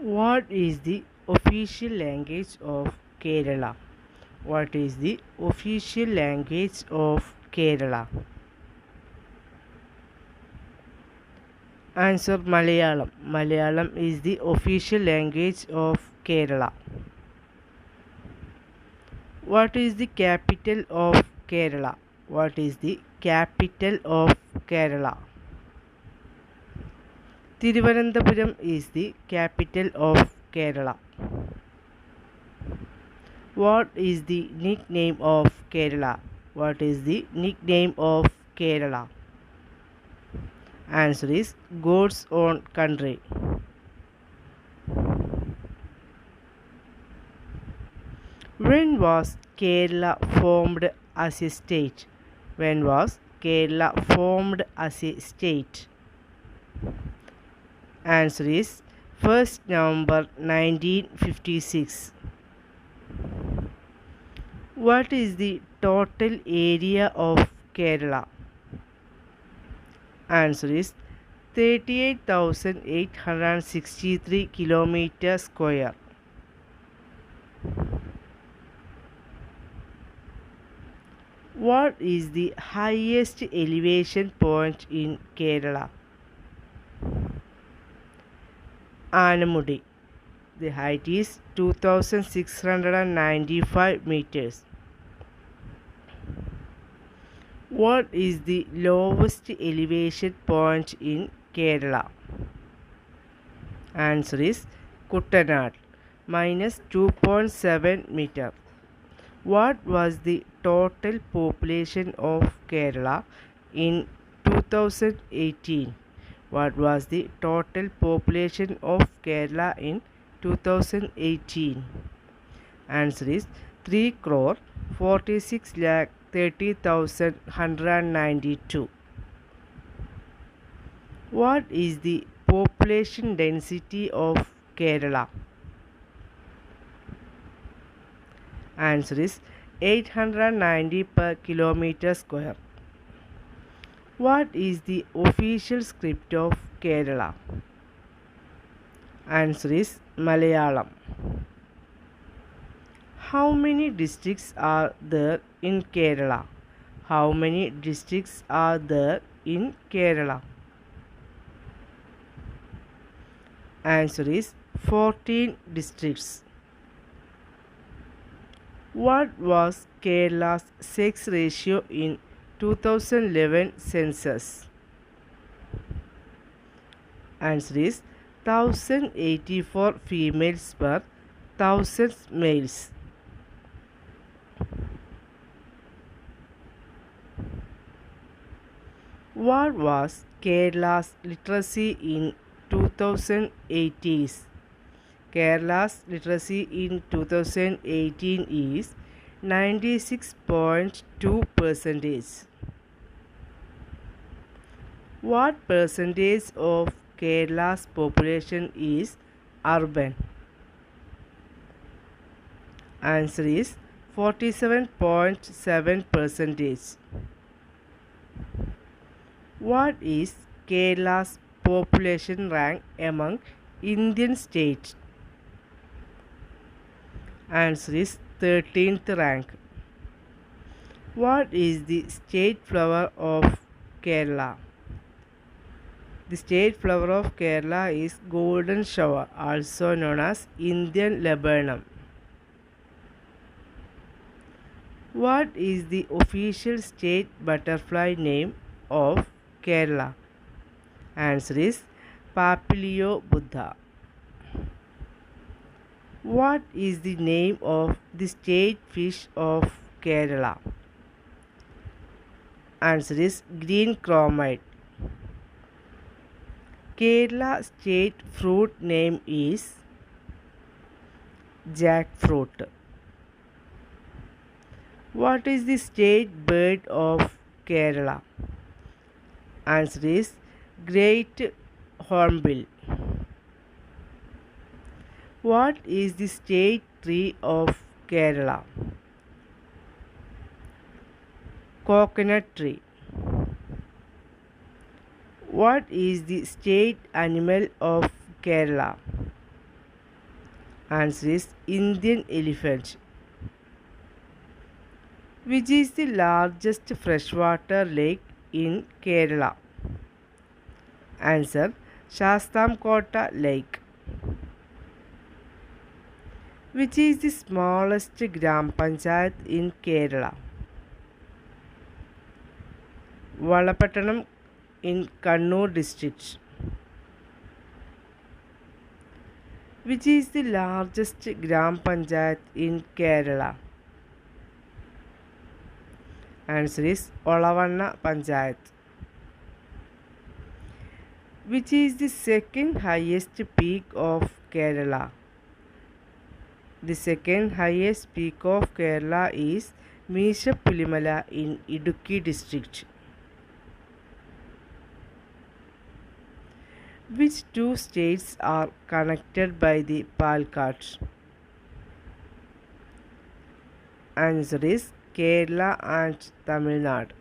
What is the official language of Kerala? What is the official language of Kerala? Answer Malayalam. Malayalam is the official language of Kerala. What is the capital of Kerala? What is the capital of Kerala? Thiruvananthapuram is the capital of Kerala. What is the nickname of Kerala? What is the nickname of Kerala? Answer is God's own country. When was Kerala formed as a state? When was Kerala formed as a state? Answer is 1st November 1956. What is the total area of Kerala? Answer is 38,863 kilometers square. What is the highest elevation point in Kerala? Anamudi. The height is 2,695 meters. What is the lowest elevation point in Kerala? Answer is Kuttanad, minus 2.7 meter. What was the total population of Kerala in 2018? What was the total population of Kerala in 2018? Answer is 3 crore 46 lakh 30,192. What is the population density of Kerala? Answer is 890 per kilometer square. What is the official script of Kerala? Answer is Malayalam. How many districts are there in Kerala? How many districts are there in Kerala? Answer is 14 districts. What was Kerala's sex ratio in 2011 census? Answer is 1084 females per 1000 males. What was Kerala's literacy in 2018? Kerala's literacy in 2018 is 96.2%. What percentage of Kerala's population is urban? Answer is 47.7%. What is Kerala's population rank among Indian states? Answer is 13th rank. What is the state flower of Kerala? The state flower of Kerala is golden shower, also known as Indian laburnum. What is the official state butterfly name of Kerala? Answer is Papilio Buddha. What is the name of the state fish of Kerala? Answer is green chromite. Kerala state fruit name is jackfruit. What is the state bird of Kerala? Answer is great hornbill. What is the state tree of Kerala? Coconut tree. What is the state animal of Kerala? Answer is Indian elephant. Which is the largest freshwater lake in Kerala? Answer Shastamkota Lake. Which is the smallest Gram Panchayat in Kerala? Valapattanam in Kannur district. Which is the largest Gram Panchayat in Kerala? Answer is Olavanna Panchayat. Which is the second highest peak of Kerala? The second highest peak of Kerala is Meeshapulimala in Idukki district. Which two states are connected by the Palkat? Answer is Kerala and Tamil Nadu.